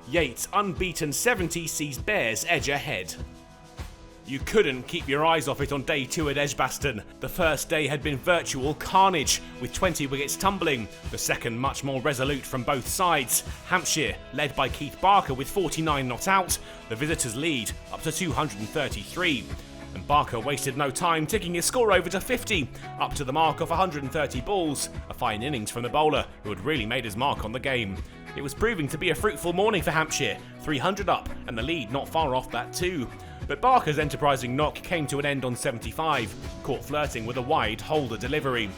Yates' unbeaten 70 sees Bears edge ahead. You couldn't keep your eyes off it on day 2 at Edgbaston. The first day had been virtual carnage, with 20 wickets tumbling. The second much more resolute from both sides. Hampshire, led by Keith Barker with 49 not out, the visitors lead up to 233. And Barker wasted no time, ticking his score over to 50, up to the mark of 130 balls, a fine innings from the bowler who had really made his mark on the game. It was proving to be a fruitful morning for Hampshire, 300 up and the lead not far off that too. But Barker's enterprising knock came to an end on 75, caught flirting with a wide holder delivery.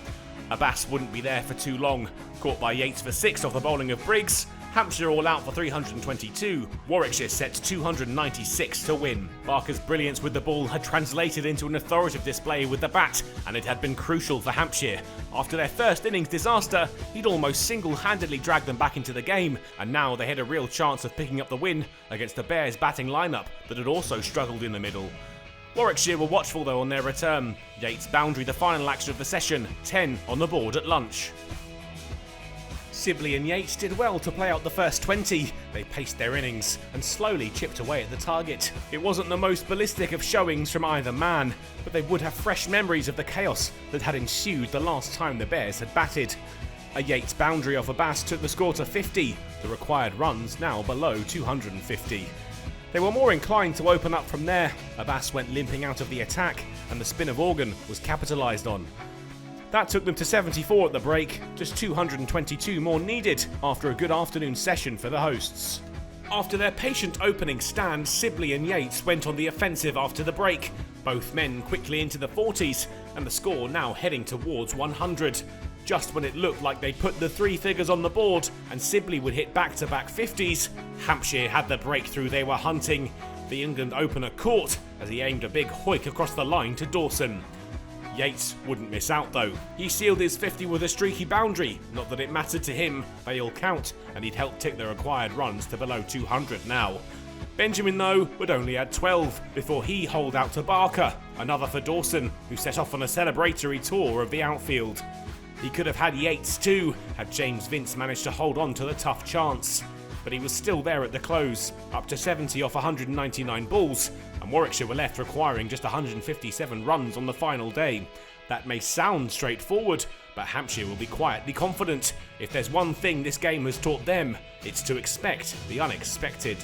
Abbas wouldn't be there for too long, caught by Yates for 6 off the bowling of Briggs. Hampshire all out for 322, Warwickshire set 296 to win. Barker's brilliance with the ball had translated into an authoritative display with the bat, and it had been crucial for Hampshire. After their first innings disaster, he'd almost single-handedly dragged them back into the game, and now they had a real chance of picking up the win against the Bears' batting lineup that had also struggled in the middle. Warwickshire were watchful though on their return. Yates' boundary the final action of the session, 10 on the board at lunch. Sibley and Yates did well to play out the first 20. They paced their innings and slowly chipped away at the target. It wasn't the most ballistic of showings from either man, but they would have fresh memories of the chaos that had ensued the last time the Bears had batted. A Yates boundary off Abbas took the score to 50, the required runs now below 250. They were more inclined to open up from there. Abbas went limping out of the attack, and the spin of Organ was capitalised on. That took them to 74 at the break, just 222 more needed after a good afternoon session for the hosts. After their patient opening stand, Sibley and Yates went on the offensive after the break, both men quickly into the 40s, and the score now heading towards 100. Just when it looked like they put the 3 figures on the board and Sibley would hit back-to-back 50s, Hampshire had the breakthrough they were hunting. The England opener caught as he aimed a big hoik across the line to Dawson. Yates wouldn't miss out though. He sealed his 50 with a streaky boundary, not that it mattered to him, they all count, and he'd helped tick the required runs to below 200 now. Benjamin though would only add 12 before he holed out to Barker, another for Dawson, who set off on a celebratory tour of the outfield. He could have had Yates too, had James Vince managed to hold on to the tough chance. But he was still there at the close, up to 70 off 199 balls, and Warwickshire were left requiring just 157 runs on the final day. That may sound straightforward, but Hampshire will be quietly confident. If there's one thing this game has taught them, it's to expect the unexpected.